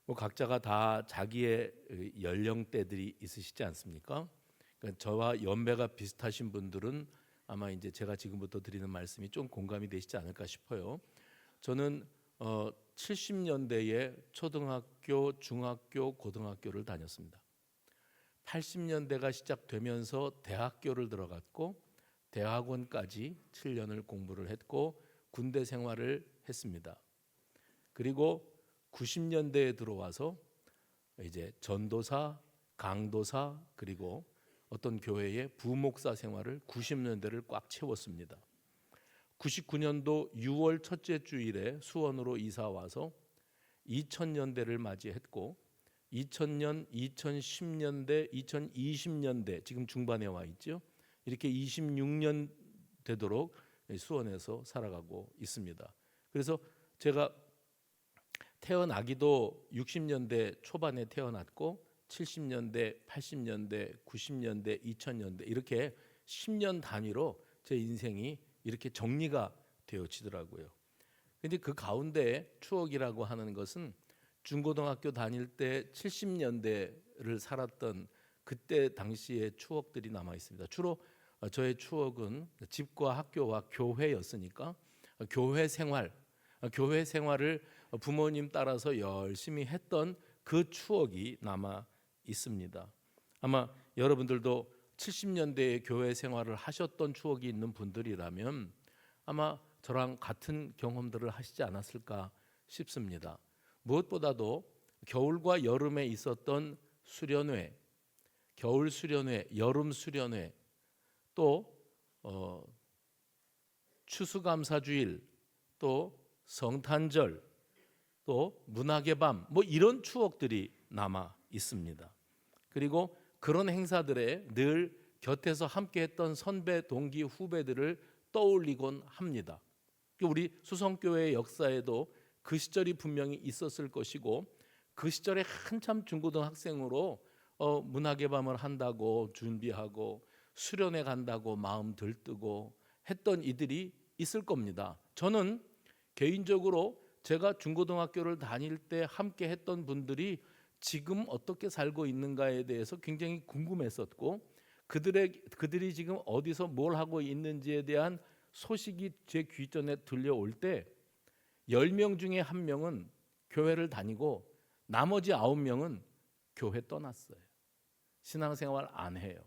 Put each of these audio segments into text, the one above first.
뭐 각자가 다 자기의 연령대들이 있으시지 않습니까? 그러니까 저와 연배가 비슷하신 분들은 아마 이제 제가 지금부터 드리는 말씀이 좀 공감이 되시지 않을까 싶어요. 저는 70년대에 초등학교, 중학교, 고등학교를 다녔습니다. 80년대가 시작되면서 대학교를 들어갔고 대학원까지 7년을 공부를 했고 군대 생활을 했습니다. 그리고 90년대에 들어와서 이제 전도사, 강도사 그리고 어떤 교회의 부목사 생활을 90년대를 꽉 채웠습니다. 99년도 6월 첫째 주일에 수원으로 이사 와서 2000년대를 맞이했고 2000년, 2010년대, 2020년대 지금 중반에 와 있죠. 이렇게 26년 되도록 수원에서 살아가고 있습니다. 그래서 제가 태어나기도 60년대 초반에 태어났고 70년대, 80년대, 90년대, 2000년대 이렇게 10년 단위로 제 인생이 이렇게 정리가 되어지더라고요. 근데 그 가운데 추억이라고 하는 것은 중고등학교 다닐 때 70년대를 살았던 그때 당시의 추억들이 남아 있습니다. 주로 저의 추억은 집과 학교와 교회였으니까 교회 생활을 부모님 따라서 열심히 했던 그 추억이 남아 있습니다. 아마 여러분들도 70년대에 교회 생활을 하셨던 추억이 있는 분들이라면 아마 저랑 같은 경험들을 하시지 않았을까 싶습니다. 무엇보다도 겨울과 여름에 있었던 수련회, 겨울 수련회, 여름 수련회, 또 추수감사주일, 또 성탄절, 또 문학의 밤, 뭐 이런 추억들이 남아 있습니다. 그리고 그런 행사들에 늘 곁에서 함께했던 선배, 동기, 후배들을 떠올리곤 합니다. 우리 수성교회의 역사에도 그 시절이 분명히 있었을 것이고 그 시절에 한참 중고등학생으로 문학의 밤을 한다고 준비하고 수련회 간다고 마음 들뜨고 했던 이들이 있을 겁니다. 저는 개인적으로 제가 중고등학교를 다닐 때 함께 했던 분들이 지금 어떻게 살고 있는가에 대해서 굉장히 궁금했었고 그들이 지금 어디서 뭘 하고 있는지에 대한 소식이 제 귀전에 들려올 때 10명 중에 1명은 교회를 다니고 나머지 9명은 교회 떠났어요. 신앙생활 안 해요.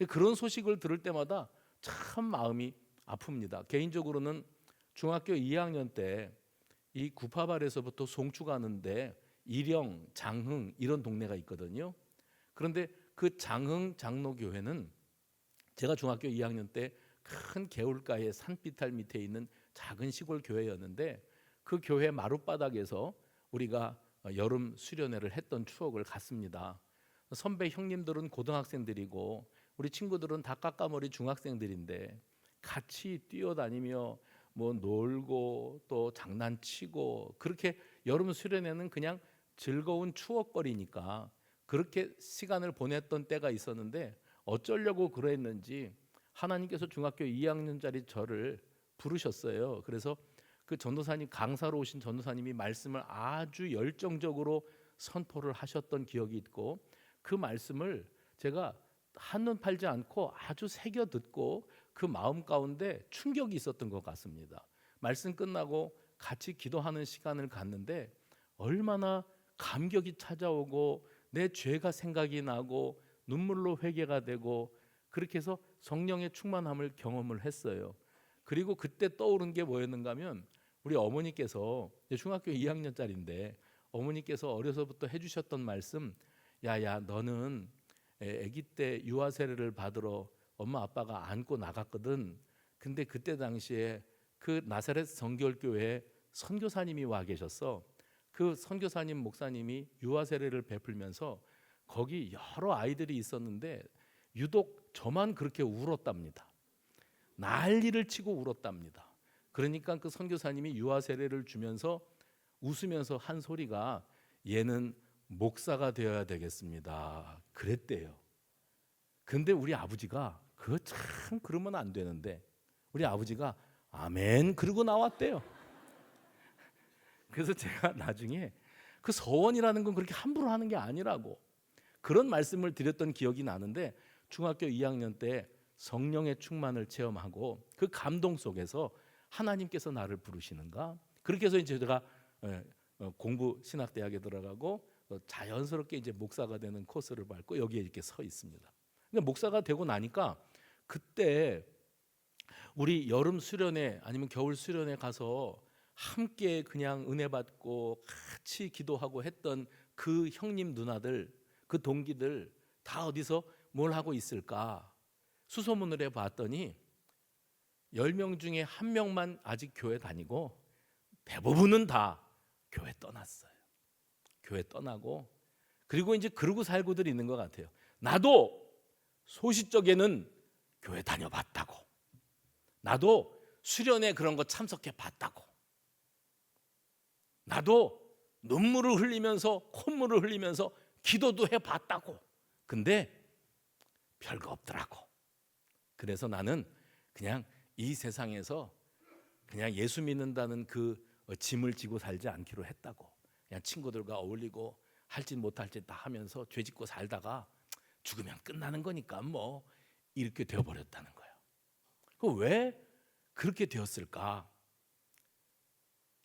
그런 소식을 들을 때마다 참 마음이 아픕니다. 개인적으로는 중학교 2학년 때 이 구파발에서부터 송추 가는데 일영, 장흥 이런 동네가 있거든요. 그런데 그 장흥 장로교회는 제가 중학교 2학년 때 큰 개울가의 산비탈 밑에 있는 작은 시골 교회였는데 그 교회 마룻바닥에서 우리가 여름 수련회를 했던 추억을 갖습니다. 선배 형님들은 고등학생들이고 우리 친구들은 다 까까머리 중학생들인데 같이 뛰어다니며 뭐 놀고 또 장난치고 그렇게 여름 수련회는 그냥 즐거운 추억거리니까 그렇게 시간을 보냈던 때가 있었는데 어쩌려고 그랬는지 하나님께서 중학교 2학년짜리 저를 부르셨어요. 그래서 그 전도사님 강사로 오신 전도사님이 말씀을 아주 열정적으로 선포를 하셨던 기억이 있고 그 말씀을 제가 한눈 팔지 않고 아주 새겨 듣고 그 마음 가운데 충격이 있었던 것 같습니다. 말씀 끝나고 같이 기도하는 시간을 갖는데 얼마나 감격이 찾아오고 내 죄가 생각이 나고 눈물로 회개가 되고 그렇게 해서 성령의 충만함을 경험을 했어요. 그리고 그때 떠오른 게 뭐였는가 하면 우리 어머니께서 중학교 2학년짜리인데 어머니께서 어려서부터 해주셨던 말씀, 야야 너는 아기 때 유아 세례를 받으러 엄마 아빠가 안고 나갔거든. 근데 그때 당시에 그 나사렛 성결교회에 선교사님이 와 계셨어. 그 선교사님 목사님이 유아 세례를 베풀면서 거기 여러 아이들이 있었는데 유독 저만 그렇게 울었답니다. 난리를 치고 울었답니다. 그러니까 그 선교사님이 유아 세례를 주면서 웃으면서 한 소리가 얘는 목사가 되어야 되겠습니다. 그랬대요. 근데 우리 아버지가 그거 참 그러면 안 되는데 우리 아버지가 아멘 그러고 나왔대요. 그래서 제가 나중에 그 서원이라는 건 그렇게 함부로 하는 게 아니라고 그런 말씀을 드렸던 기억이 나는데 중학교 2학년 때 성령의 충만을 체험하고 그 감동 속에서 하나님께서 나를 부르시는가 그렇게 해서 이제 제가 공부 신학대학에 들어가고 자연스럽게 이제 목사가 되는 코스를 밟고 여기에 이렇게 서 있습니다. 근데 목사가 되고 나니까 그때 우리 여름 수련회 아니면 겨울 수련회 가서 함께 그냥 은혜 받고 같이 기도하고 했던 그 형님 누나들 그 동기들 다 어디서 뭘 하고 있을까 수소문을 해봤더니 10명 중에 1명만 아직 교회 다니고 대부분은 다 교회 떠났어요. 교회 떠나고 그리고 이제 그러고 살고들 있는 것 같아요. 나도 소시적에는 교회 다녀봤다고 나도 수련회 그런 거 참석해 봤다고 나도 눈물을 흘리면서 콧물을 흘리면서 기도도 해봤다고 근데 별거 없더라고. 그래서 나는 그냥 이 세상에서 그냥 예수 믿는다는 그 짐을 지고 살지 않기로 했다고 그냥 친구들과 어울리고 할지 못할지 다 하면서 죄 짓고 살다가 죽으면 끝나는 거니까 뭐 이렇게 되어버렸다는 거예요. 왜 그렇게 되었을까?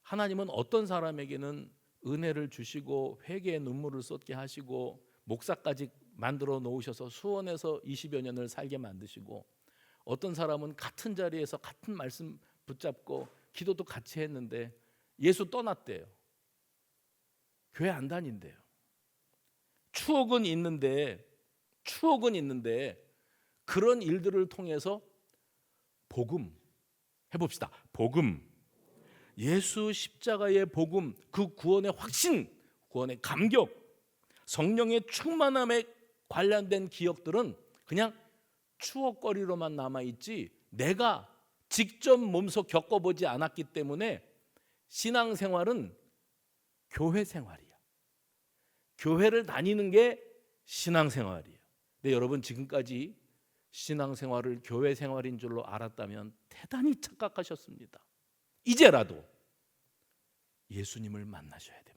하나님은 어떤 사람에게는 은혜를 주시고 회개의 눈물을 쏟게 하시고 목사까지 만들어 놓으셔서 수원에서 20여 년을 살게 만드시고 어떤 사람은 같은 자리에서 같은 말씀 붙잡고 기도도 같이 했는데 예수 떠났대요. 교회 안 다닌대요. 추억은 있는데 그런 일들을 통해서 복음 해봅시다. 복음 예수 십자가의 복음 그 구원의 확신 구원의 감격 성령의 충만함에 관련된 기억들은 그냥 추억거리로만 남아있지 내가 직접 몸소 겪어보지 않았기 때문에 신앙생활은 교회 생활이야. 교회를 다니는 게 신앙생활이에요. 근데 여러분 지금까지 신앙생활을 교회 생활인 줄로 알았다면 대단히 착각하셨습니다. 이제라도 예수님을 만나셔야 됩니다.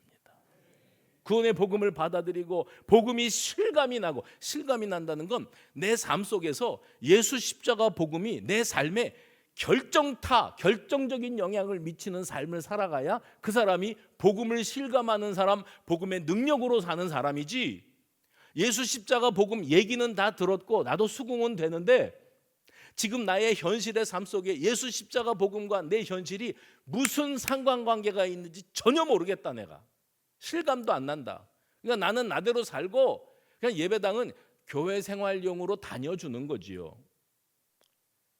구원의 복음을 받아들이고 복음이 실감이 나고 실감이 난다는 건 내 삶 속에서 예수 십자가 복음이 내 삶에 결정적인 영향을 미치는 삶을 살아가야 그 사람이 복음을 실감하는 사람, 복음의 능력으로 사는 사람이지 예수 십자가 복음 얘기는 다 들었고 나도 수긍은 되는데 지금 나의 현실의 삶 속에 예수 십자가 복음과 내 현실이 무슨 상관관계가 있는지 전혀 모르겠다. 내가 실감도 안 난다. 그러니까 나는 나대로 살고 그냥 예배당은 교회 생활용으로 다녀주는 거지요.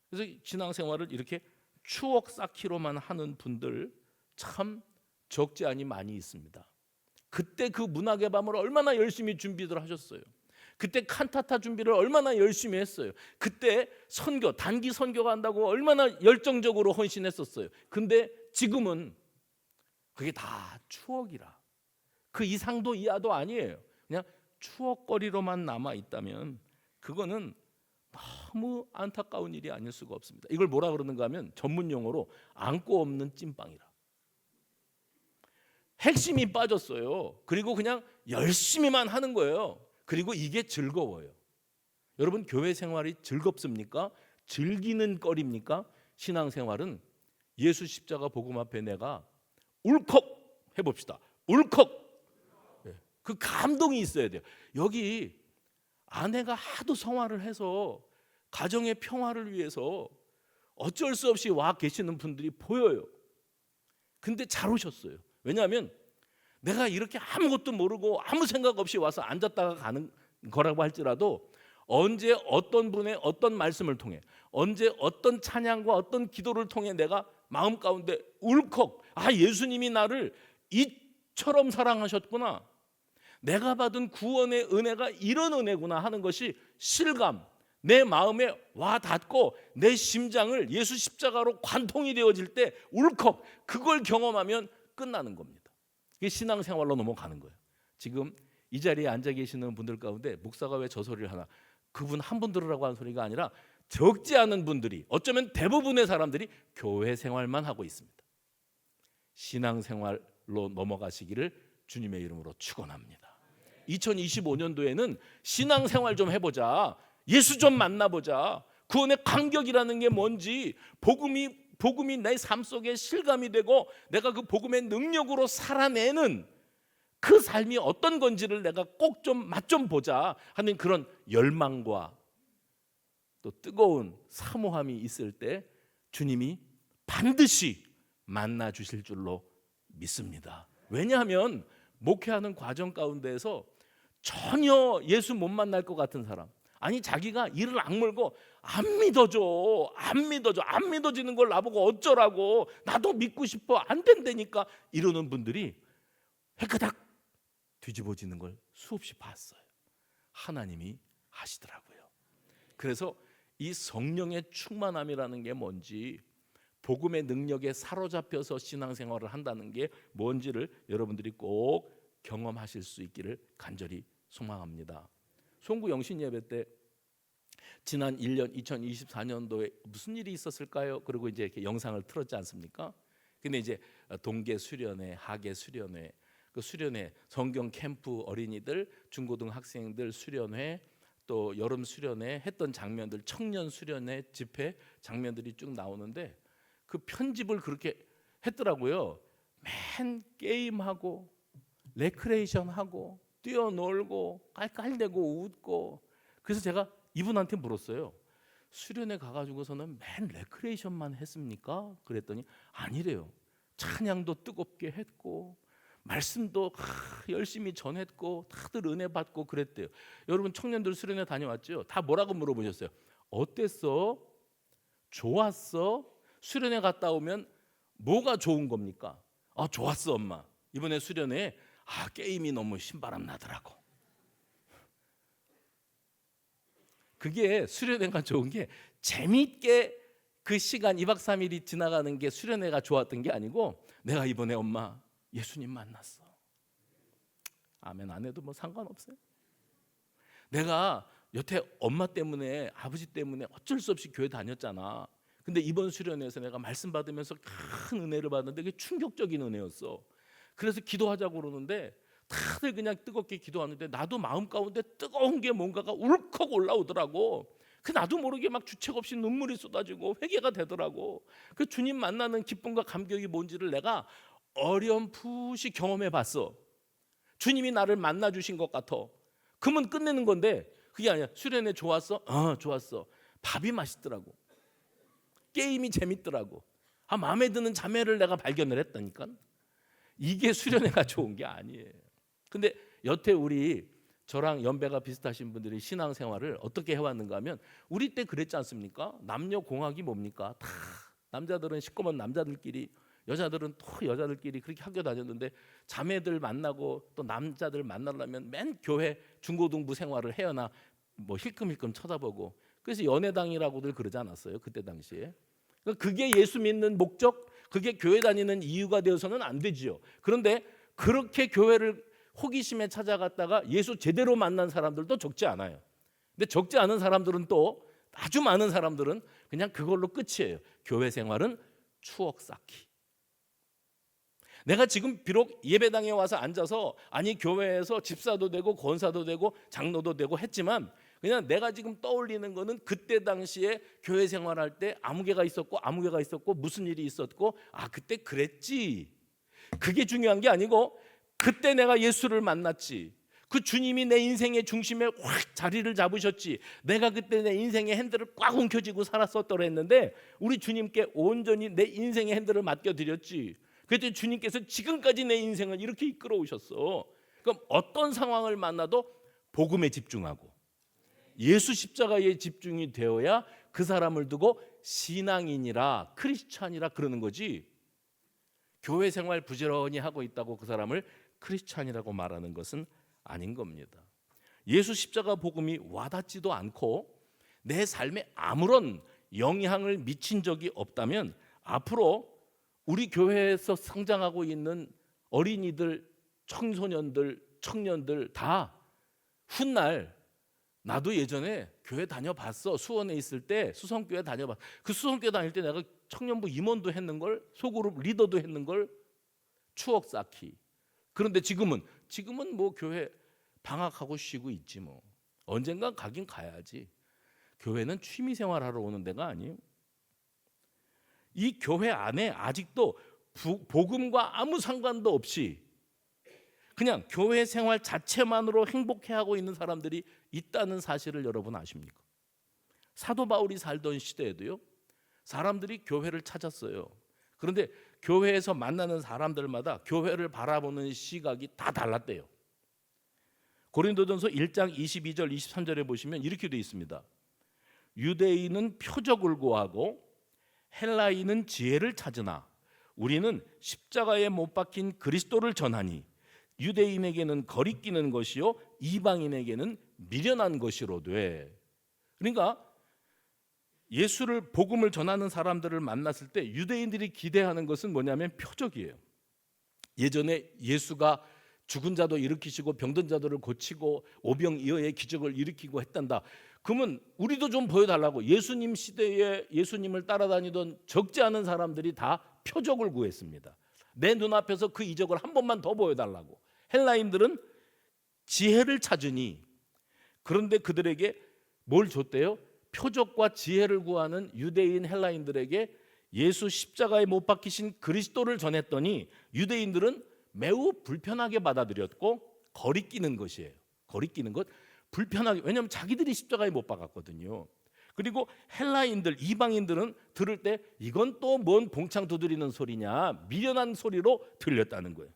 그래서 신앙생활을 이렇게 추억 쌓기로만 하는 분들 참 적지 않이 많이 있습니다. 그때 그 문학의 밤을 얼마나 열심히 준비들 하셨어요. 그때 칸타타 준비를 얼마나 열심히 했어요. 그때 선교, 단기 선교가 한다고 얼마나 열정적으로 헌신했었어요. 근데 지금은 그게 다 추억이라. 그 이상도 이하도 아니에요. 그냥 추억거리로만 남아 있다면 그거는 너무 안타까운 일이 아닐 수가 없습니다. 이걸 뭐라 그러는가 하면 전문 용어로 안고 없는 찐빵이라. 핵심이 빠졌어요. 그리고 그냥 열심히만 하는 거예요. 그리고 이게 즐거워요. 여러분 교회 생활이 즐겁습니까? 즐기는 거리입니까? 신앙생활은 예수 십자가 복음 앞에 내가 울컥 해봅시다. 울컥. 그 감동이 있어야 돼요. 여기 아내가 하도 성화를 해서 가정의 평화를 위해서 어쩔 수 없이 와 계시는 분들이 보여요. 근데 잘 오셨어요. 왜냐하면 내가 이렇게 아무것도 모르고 아무 생각 없이 와서 앉았다가 가는 거라고 할지라도 언제 어떤 분의 어떤 말씀을 통해 언제 어떤 찬양과 어떤 기도를 통해 내가 마음 가운데 울컥 예수님이 나를 이처럼 사랑하셨구나. 내가 받은 구원의 은혜가 이런 은혜구나 하는 것이 실감 내 마음에 와 닿고 내 심장을 예수 십자가로 관통이 되어질 때 울컥 그걸 경험하면 끝나는 겁니다. 이게 신앙생활로 넘어가는 거예요. 지금 이 자리에 앉아 계시는 분들 가운데 목사가 왜 저 소리를 하나 그분 한 분 들으라고 하는 소리가 아니라 적지 않은 분들이 어쩌면 대부분의 사람들이 교회 생활만 하고 있습니다. 신앙생활로 넘어가시기를 주님의 이름으로 축원합니다. 2025년도에는 신앙생활 좀 해보자. 예수 좀 만나보자. 구원의 간격이라는 게 뭔지, 복음이 내 삶 속에 실감이 되고 내가 그 복음의 능력으로 살아내는 그 삶이 어떤 건지를 내가 꼭 좀 맛 좀 보자 하는 그런 열망과 또 뜨거운 사모함이 있을 때 주님이 반드시 만나 주실 줄로 믿습니다. 왜냐하면 목회하는 과정 가운데에서 전혀 예수 못 만날 것 같은 사람, 아니 자기가 이를 악물고 안 믿어지는 걸 나보고 어쩌라고, 나도 믿고 싶어, 안 된다니까 이러는 분들이 회가닥 뒤집어지는 걸 수없이 봤어요. 하나님이 하시더라고요. 그래서 이 성령의 충만함이라는 게 뭔지, 복음의 능력에 사로잡혀서 신앙생활을 한다는 게 뭔지를 여러분들이 꼭 경험하실 수 있기를 간절히 소망합니다. 송구 영신 예배 때 지난 1년 2024년도에 무슨 일이 있었을까요? 그리고 이제 이렇게 영상을 틀었지 않습니까? 근데 이제 동계 수련회, 하계 수련회, 그 수련회, 성경 캠프 어린이들, 중고등 학생들 수련회, 또 여름 수련회 했던 장면들, 청년 수련회 집회 장면들이 쭉 나오는데 그 편집을 그렇게 했더라고요. 맨 게임하고 레크레이션하고 뛰어놀고 깔깔대고 웃고. 그래서 제가 이분한테 물었어요. 수련회 가가지고서는 맨 레크레이션만 했습니까? 그랬더니 아니래요. 찬양도 뜨겁게 했고 말씀도 열심히 전했고 다들 은혜 받고 그랬대요. 여러분 청년들 수련회 다녀왔죠? 다 뭐라고 물어보셨어요? 어땠어? 좋았어? 수련회 갔다 오면 뭐가 좋은 겁니까? 좋았어 엄마. 이번에 수련회 게임이 너무 신바람 나더라고. 그게 수련회가 좋은 게 재미있게 그 시간 2박 3일이 지나가는 게 수련회가 좋았던 게 아니고, 내가 이번에 엄마 예수님 만났어. 아멘 안 해도 뭐 상관없어요. 내가 여태 엄마 때문에 아버지 때문에 어쩔 수 없이 교회 다녔잖아. 근데 이번 수련회에서 내가 말씀 받으면서 큰 은혜를 받는데 그게 충격적인 은혜였어. 그래서 기도하자고 그러는데 다들 그냥 뜨겁게 기도하는데 나도 마음 가운데 뜨거운 게 뭔가가 울컥 올라오더라고. 그 나도 모르게 막 주책 없이 눈물이 쏟아지고 회개가 되더라고. 그 주님 만나는 기쁨과 감격이 뭔지를 내가 어렴풋이 경험해 봤어. 주님이 나를 만나 주신 것 같아. 그러면 끝내는 건데 그게 아니야. 수련회 좋았어? 좋았어. 밥이 맛있더라고. 게임이 재밌더라고. 마음에 드는 자매를 내가 발견을 했다니까. 이게 수련회가 좋은 게 아니에요. 근데 여태 저랑 연배가 비슷하신 분들이 신앙생활을 어떻게 해왔는가 하면, 우리 때 그랬지 않습니까? 남녀 공학이 뭡니까? 다 남자들은 시꺼먼 남자들끼리, 여자들은 또 여자들끼리 그렇게 학교 다녔는데, 자매들 만나고 또 남자들 만나려면 맨 교회 중고등부 생활을 해야나 뭐 힐끔힐끔 쳐다보고. 그래서 연애당이라고들 그러지 않았어요? 그때 당시에. 그게 예수 믿는 목적, 그게 교회 다니는 이유가 되어서는 안 되지요. 그런데 그렇게 교회를 호기심에 찾아갔다가 예수 제대로 만난 사람들도 적지 않아요. 근데 적지 않은 사람들은, 또 아주 많은 사람들은 그냥 그걸로 끝이에요. 교회 생활은 추억 쌓기. 내가 지금 비록 예배당에 와서 앉아서 교회에서 집사도 되고 권사도 되고 장로도 되고 했지만, 그냥 내가 지금 떠올리는 거는 그때 당시에 교회 생활할 때 아무개가 있었고 무슨 일이 있었고 그때 그랬지. 그게 중요한 게 아니고, 그때 내가 예수를 만났지. 그 주님이 내 인생의 중심에 확 자리를 잡으셨지. 내가 그때 내 인생의 핸들을 꽉 움켜쥐고 살았었더라 했는데, 우리 주님께 온전히 내 인생의 핸들을 맡겨드렸지. 그때 주님께서 지금까지 내 인생을 이렇게 이끌어 오셨어. 그럼 어떤 상황을 만나도 복음에 집중하고 예수 십자가에 집중이 되어야 그 사람을 두고 신앙인이라, 크리스찬이라 그러는 거지. 교회 생활 부지런히 하고 있다고 그 사람을 크리스찬이라고 말하는 것은 아닌 겁니다. 예수 십자가 복음이 와닿지도 않고 내 삶에 아무런 영향을 미친 적이 없다면, 앞으로 우리 교회에서 성장하고 있는 어린이들, 청소년들, 청년들 다 훗날 나도 예전에 교회 다녀봤어. 수원에 있을 때 수성교회 다녀봤어. 그 수성교회 다닐 때 내가 청년부 임원도 했는 걸, 소그룹 리더도 했는 걸, 추억 쌓기. 그런데 지금은 뭐 교회 방학하고 쉬고 있지 뭐. 언젠가 가긴 가야지. 교회는 취미 생활하러 오는 데가 아니에요. 이 교회 안에 아직도 복음과 아무 상관도 없이 그냥 교회 생활 자체만으로 행복해하고 있는 사람들이 있다는 사실을 여러분 아십니까? 사도 바울이 살던 시대에도요, 사람들이 교회를 찾았어요. 그런데 교회에서 만나는 사람들마다 교회를 바라보는 시각이 다 달랐대요. 고린도전서 1장 22절 23절에 보시면 이렇게 되어 있습니다. 유대인은 표적을 구하고 헬라인은 지혜를 찾으나 우리는 십자가에 못 박힌 그리스도를 전하니 유대인에게는 거리끼는 것이요 이방인에게는 미련한 것이로되. 그러니까 예수를 복음을 전하는 사람들을 만났을 때 유대인들이 기대하는 것은 뭐냐면 표적이에요. 예전에 예수가 죽은 자도 일으키시고 병든 자들을 고치고 오병이어의 기적을 일으키고 했단다. 그러면 우리도 좀 보여달라고 예수님 시대에 예수님을 따라다니던 적지 않은 사람들이 다 표적을 구했습니다. 내 눈앞에서 그 이적을 한 번만 더 보여달라고. 헬라인들은 지혜를 찾으니, 그런데 그들에게 뭘 줬대요? 표적과 지혜를 구하는 유대인 헬라인들에게 예수 십자가에 못 박히신 그리스도를 전했더니 유대인들은 매우 불편하게 받아들였고 거리끼는 것이에요. 거리끼는 것, 불편하게. 왜냐하면 자기들이 십자가에 못 박았거든요. 그리고 헬라인들, 이방인들은 들을 때 이건 또 뭔 봉창 두드리는 소리냐, 미련한 소리로 들렸다는 거예요.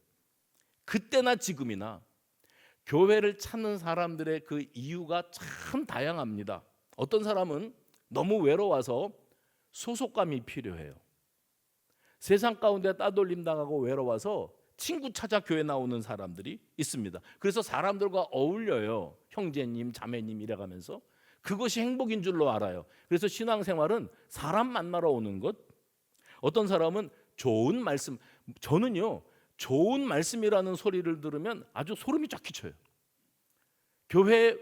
그때나 지금이나 교회를 찾는 사람들의 그 이유가 참 다양합니다. 어떤 사람은 너무 외로워서 소속감이 필요해요. 세상 가운데 따돌림 당하고 외로워서 친구 찾아 교회 나오는 사람들이 있습니다. 그래서 사람들과 어울려요. 형제님, 자매님 이래가면서 그것이 행복인 줄로 알아요. 그래서 신앙생활은 사람 만나러 오는 것. 어떤 사람은 좋은 말씀, 저는요 좋은 말씀이라는 소리를 들으면 아주 소름이 쫙 끼쳐요. 교회에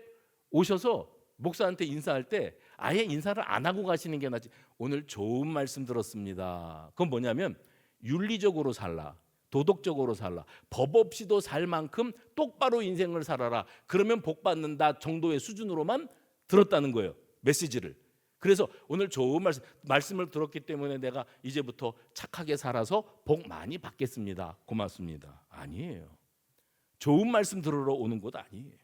오셔서 목사한테 인사할 때 아예 인사를 안 하고 가시는 게 낫지. 오늘 좋은 말씀 들었습니다. 그건 뭐냐면 윤리적으로 살라, 도덕적으로 살라, 법 없이도 살 만큼 똑바로 인생을 살아라. 그러면 복 받는다 정도의 수준으로만 들었다는 거예요, 메시지를. 그래서 오늘 좋은 말씀을 들었기 때문에 내가 이제부터 착하게 살아서 복 많이 받겠습니다. 고맙습니다. 아니에요. 좋은 말씀 들으러 오는 곳 아니에요.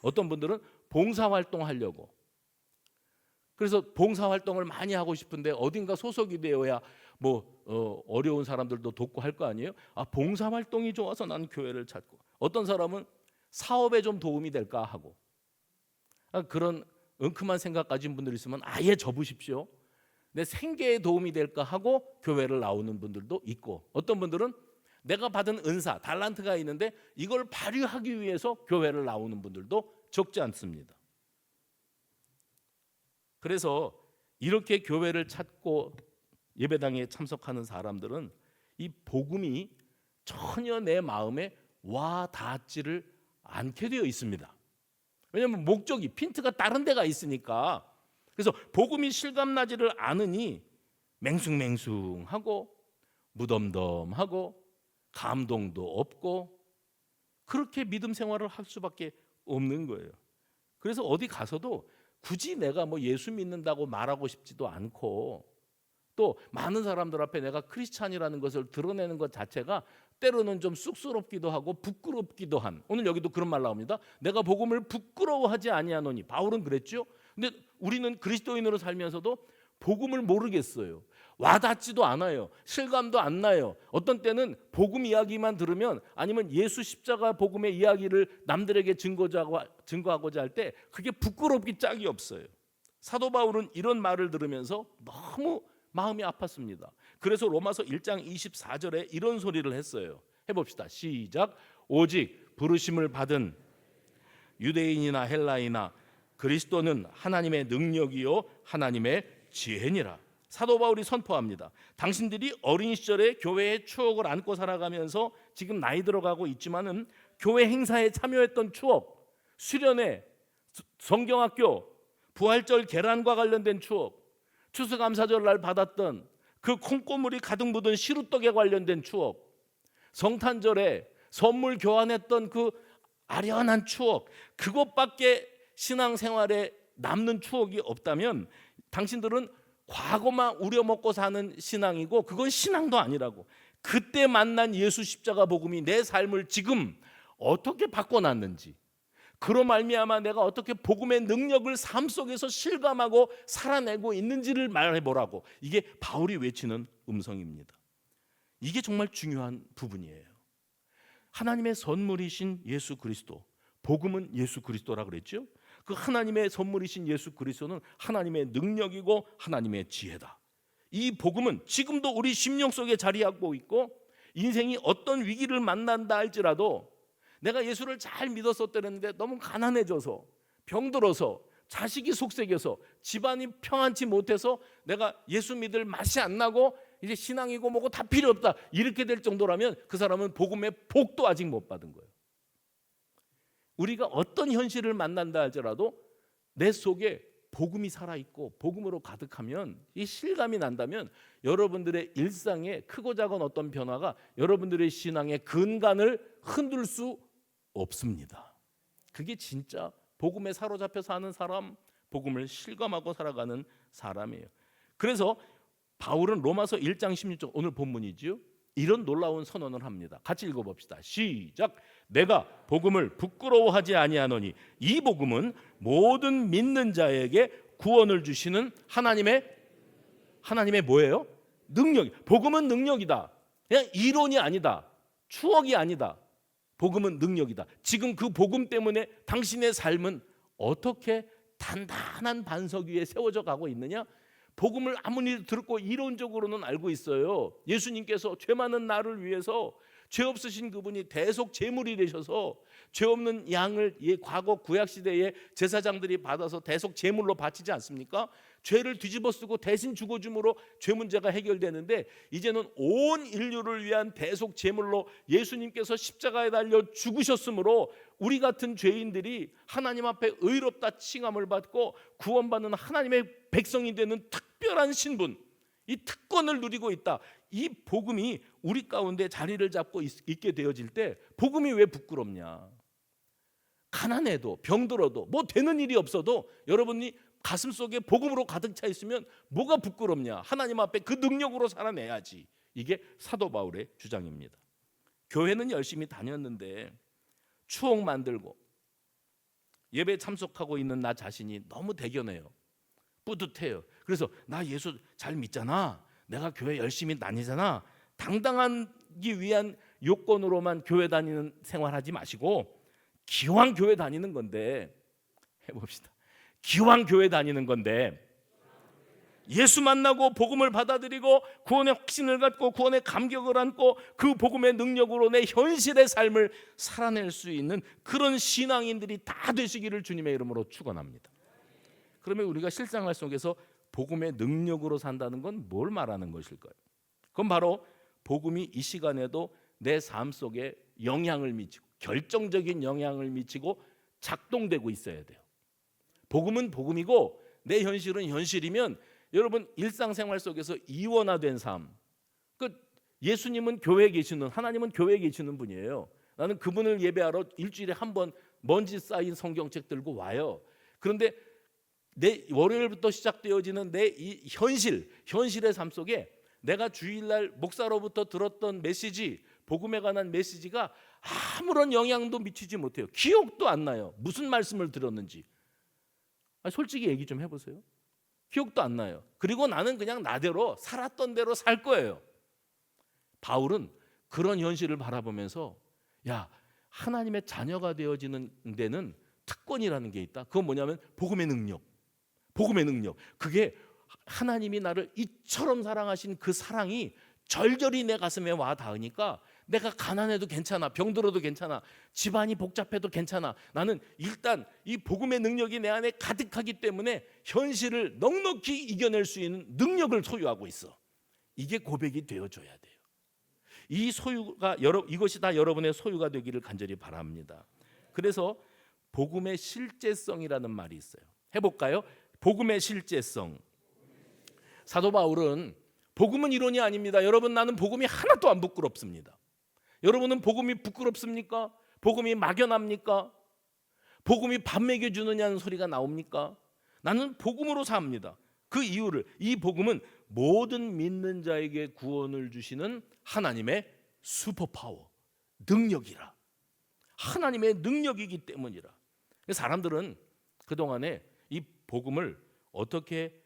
어떤 분들은 봉사활동 하려고, 그래서 봉사활동을 많이 하고 싶은데 어딘가 소속이 되어야 어려운 사람들도 돕고 할 거 아니에요. 봉사활동이 좋아서 난 교회를 찾고, 어떤 사람은 사업에 좀 도움이 될까 하고, 그런 엉큼한 생각 가진 분들 있으면 아예 접으십시오. 내 생계에 도움이 될까 하고 교회를 나오는 분들도 있고, 어떤 분들은 내가 받은 은사, 달란트가 있는데 이걸 발휘하기 위해서 교회를 나오는 분들도 적지 않습니다. 그래서 이렇게 교회를 찾고 예배당에 참석하는 사람들은 이 복음이 전혀 내 마음에 와 닿지를 않게 되어 있습니다. 왜냐하면 목적이, 핀트가 다른 데가 있으니까. 그래서 복음이 실감나지를 않으니 맹숭맹숭하고 무덤덤하고 감동도 없고 그렇게 믿음 생활을 할 수밖에 없는 거예요. 그래서 어디 가서도 굳이 내가 예수 믿는다고 말하고 싶지도 않고, 또 많은 사람들 앞에 내가 크리스찬이라는 것을 드러내는 것 자체가 때로는 좀 쑥스럽기도 하고 부끄럽기도 한, 오늘 여기도 그런 말 나옵니다. 내가 복음을 부끄러워하지 아니하노니. 바울은 그랬죠. 근데 우리는 그리스도인으로 살면서도 복음을 모르겠어요. 와닿지도 않아요. 실감도 안 나요. 어떤 때는 복음 이야기만 들으면, 아니면 예수 십자가 복음의 이야기를 남들에게 증거하고자 할 때 그게 부끄럽기 짝이 없어요. 사도 바울은 이런 말을 들으면서 너무 마음이 아팠습니다. 그래서 로마서 1장 24절에 이런 소리를 했어요. 해봅시다. 시작. 오직 부르심을 받은 유대인이나 헬라이나 그리스도는 하나님의 능력이요 하나님의 지혜니라. 사도 바울이 선포합니다. 당신들이 어린 시절에 교회의 추억을 안고 살아가면서 지금 나이 들어가고 있지만은 교회 행사에 참여했던 추억, 수련회, 성경학교, 부활절 계란과 관련된 추억, 추수감사절 날 받았던 그 콩고물이 가득 묻은 시루떡에 관련된 추억, 성탄절에 선물 교환했던 그 아련한 추억, 그것밖에 신앙생활에 남는 추억이 없다면 당신들은 과거만 우려먹고 사는 신앙이고 그건 신앙도 아니라고. 그때 만난 예수 십자가 복음이 내 삶을 지금 어떻게 바꿔놨는지, 그로 말미암아 내가 어떻게 복음의 능력을 삶 속에서 실감하고 살아내고 있는지를 말해보라고. 이게 바울이 외치는 음성입니다. 이게 정말 중요한 부분이에요. 하나님의 선물이신 예수 그리스도, 복음은 예수 그리스도라고 그랬죠. 그 하나님의 선물이신 예수 그리스도는 하나님의 능력이고 하나님의 지혜다. 이 복음은 지금도 우리 심령 속에 자리하고 있고, 인생이 어떤 위기를 만난다 할지라도 내가 예수를 잘 믿었었다는데 너무 가난해져서, 병들어서, 자식이 속썩여서, 집안이 평안치 못해서 내가 예수 믿을 맛이 안 나고 이제 신앙이고 뭐고 다 필요 없다, 이렇게 될 정도라면 그 사람은 복음의 복도 아직 못 받은 거예요. 우리가 어떤 현실을 만난다 할지라도 내 속에 복음이 살아있고 복음으로 가득하면, 이 실감이 난다면 여러분들의 일상에 크고 작은 어떤 변화가 여러분들의 신앙의 근간을 흔들 수 없습니다. 그게 진짜 복음에 사로잡혀 사는 사람, 복음을 실감하고 살아가는 사람이에요. 그래서 바울은 로마서 1장 16절, 오늘 본문이지요, 이런 놀라운 선언을 합니다. 같이 읽어봅시다. 시작. 내가 복음을 부끄러워하지 아니하노니 이 복음은 모든 믿는 자에게 구원을 주시는 하나님의 뭐예요? 능력. 복음은 능력이다. 그냥 이론이 아니다, 추억이 아니다. 복음은 능력이다. 지금 그 복음 때문에 당신의 삶은 어떻게 단단한 반석 위에 세워져 가고 있느냐? 복음을 아무리 듣고 이론적으로는 알고 있어요. 예수님께서 죄 많은 나를 위해서 죄 없으신 그분이 대속 제물이 되셔서 죄 없는 양을 과거 구약 시대에 제사장들이 받아서 대속 제물로 바치지 않습니까? 죄를 뒤집어 쓰고 대신 죽어줌으로 죄 문제가 해결되는데, 이제는 온 인류를 위한 대속 제물로 예수님께서 십자가에 달려 죽으셨으므로 우리 같은 죄인들이 하나님 앞에 의롭다 칭함을 받고 구원받는 하나님의 백성이 되는 특별한 신분, 이 특권을 누리고 있다. 이 복음이 우리 가운데 자리를 잡고 있게 되어질 때 복음이 왜 부끄럽냐? 가난해도 병들어도 뭐 되는 일이 없어도 여러분이 가슴 속에 복음으로 가득 차 있으면 뭐가 부끄럽냐? 하나님 앞에 그 능력으로 살아내야지. 이게 사도 바울의 주장입니다. 교회는 열심히 다녔는데 추억 만들고 예배 참석하고 있는 나 자신이 너무 대견해요. 뿌듯해요. 그래서 나 예수 잘 믿잖아, 내가 교회 열심히 다니잖아, 당당하기 위한 요건으로만 교회 다니는 생활하지 마시고 기왕 교회 다니는 건데, 해봅시다. 기왕 교회 다니는 건데 예수 만나고 복음을 받아들이고 구원의 확신을 갖고 구원의 감격을 안고 그 복음의 능력으로 내 현실의 삶을 살아낼 수 있는 그런 신앙인들이 다 되시기를 주님의 이름으로 축원합니다. 그러면 우리가 실생활 속에서 복음의 능력으로 산다는 건 뭘 말하는 것일까요? 그건 바로 복음이 이 시간에도 내 삶 속에 영향을 미치고 결정적인 영향을 미치고 작동되고 있어야 돼요. 복음은 복음이고 내 현실은 현실이면 여러분 일상생활 속에서 이원화된 삶, 예수님은 교회에 계시는, 하나님은 교회에 계시는 분이에요. 나는 그분을 예배하러 일주일에 한 번 먼지 쌓인 성경책 들고 와요. 그런데 내 월요일부터 시작되어지는 내 이 현실의 삶 속에 내가 주일날 목사로부터 들었던 메시지, 복음에 관한 메시지가 아무런 영향도 미치지 못해요. 기억도 안 나요. 무슨 말씀을 들었는지. 솔직히 얘기 좀 해보세요. 기억도 안 나요. 그리고 나는 그냥 나대로 살았던 대로 살 거예요. 바울은 그런 현실을 바라보면서 야, 하나님의 자녀가 되어지는 데는 특권이라는 게 있다. 그건 뭐냐면 복음의 능력. 그게 하나님이 나를 이처럼 사랑하신 그 사랑이 절절히 내 가슴에 와 닿으니까 내가 가난해도 괜찮아, 병들어도 괜찮아, 집안이 복잡해도 괜찮아. 나는 일단 이 복음의 능력이 내 안에 가득하기 때문에 현실을 넉넉히 이겨낼 수 있는 능력을 소유하고 있어. 이게 고백이 되어줘야 돼요. 이것이 다 여러분의 소유가 되기를 간절히 바랍니다. 그래서 복음의 실제성이라는 말이 있어요. 해볼까요? 복음의 실제성. 사도 바울은 복음은 이론이 아닙니다. 여러분, 나는 복음이 하나도 안 부끄럽습니다. 여러분은 복음이 부끄럽습니까? 복음이 막연합니까? 복음이 밥 먹여주느냐는 소리가 나옵니까? 나는 복음으로 삽니다. 그 이유를, 이 복음은 모든 믿는 자에게 구원을 주시는 하나님의 슈퍼파워, 능력이라. 하나님의 능력이기 때문이라. 사람들은 그동안에 이 복음을 어떻게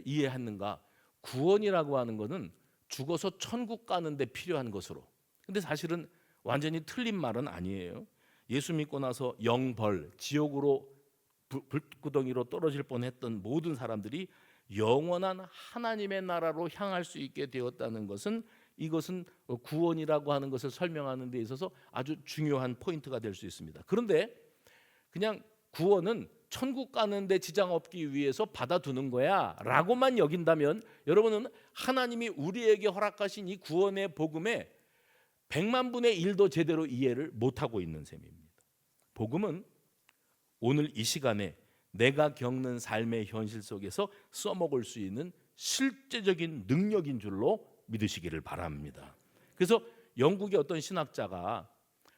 이해했는가? 구원이라고 하는 것은 죽어서 천국 가는 데 필요한 것으로. 근데 사실은 완전히 틀린 말은 아니에요. 예수 믿고 나서 영벌, 지옥으로 불구덩이로 떨어질 뻔했던 모든 사람들이 영원한 하나님의 나라로 향할 수 있게 되었다는 것은, 이것은 구원이라고 하는 것을 설명하는 데 있어서 아주 중요한 포인트가 될 수 있습니다. 그런데 그냥 구원은 천국 가는데 지장 없기 위해서 받아두는 거야 라고만 여긴다면, 여러분은 하나님이 우리에게 허락하신 이 구원의 복음에 100만 분의 1도 제대로 이해를 못하고 있는 셈입니다. 복음은 오늘 이 시간에 내가 겪는 삶의 현실 속에서 써먹을 수 있는 실제적인 능력인 줄로 믿으시기를 바랍니다. 그래서 영국의 어떤 신학자가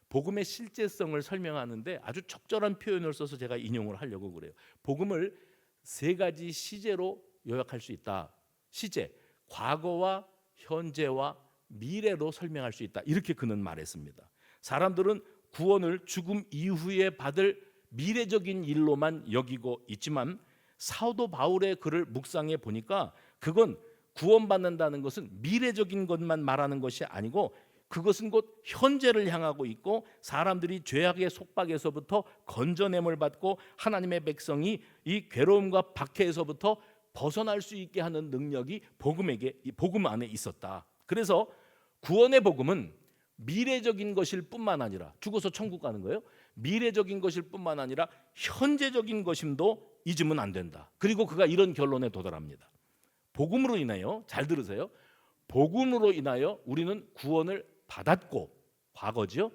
복음의 실제성을 설명하는데 아주 적절한 표현을 써서 제가 인용을 하려고 그래요. 복음을 3가지 시제로 요약할 수 있다. 시제, 과거와 현재와 미래로 설명할 수 있다. 이렇게 그는 말했습니다. 사람들은 구원을 죽음 이후에 받을 미래적인 일로만 여기고 있지만, 사도 바울의 글을 묵상해 보니까 그건 구원받는다는 것은 미래적인 것만 말하는 것이 아니고, 그것은 곧 현재를 향하고 있고, 사람들이 죄악의 속박에서부터 건져냄을 받고 하나님의 백성이 이 괴로움과 박해에서부터 벗어날 수 있게 하는 능력이 복음 안에 있었다. 그래서 구원의 복음은 미래적인 것일 뿐만 아니라, 죽어서 천국 가는 거예요. 미래적인 것일 뿐만 아니라 현재적인 것임도 잊으면 안 된다. 그리고 그가 이런 결론에 도달합니다. 복음으로 인하여, 잘 들으세요, 복음으로 인하여 우리는 구원을 받았고, 과거지요.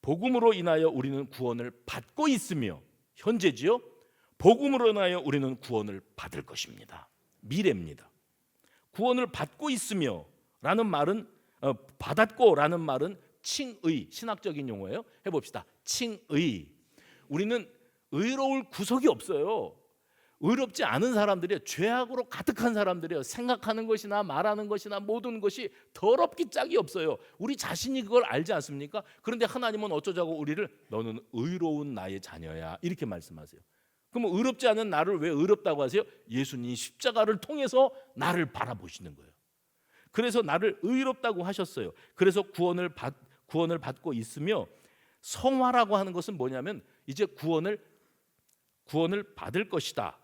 복음으로 인하여 우리는 구원을 받고 있으며, 현재지요. 복음으로 인하여 우리는 구원을 받을 것입니다. 미래입니다. 구원을 받고 있으며 라는 말은, 받았고라는 말은 칭의, 신학적인 용어예요. 해봅시다. 칭의. 우리는 의로울 구석이 없어요. 의롭지 않은 사람들이에요. 죄악으로 가득한 사람들이에요. 생각하는 것이나 말하는 것이나 모든 것이 더럽기 짝이 없어요. 우리 자신이 그걸 알지 않습니까? 그런데 하나님은 어쩌자고 우리를 너는 의로운 나의 자녀야 이렇게 말씀하세요. 그럼 의롭지 않은 나를 왜 의롭다고 하세요? 예수님 십자가를 통해서 나를 바라보시는 거예요. 그래서 나를 의롭다고 하셨어요. 그래서 구원을 받고 있으며, 성화라고 하는 것은 뭐냐면 이제 구원을 받을 것이다.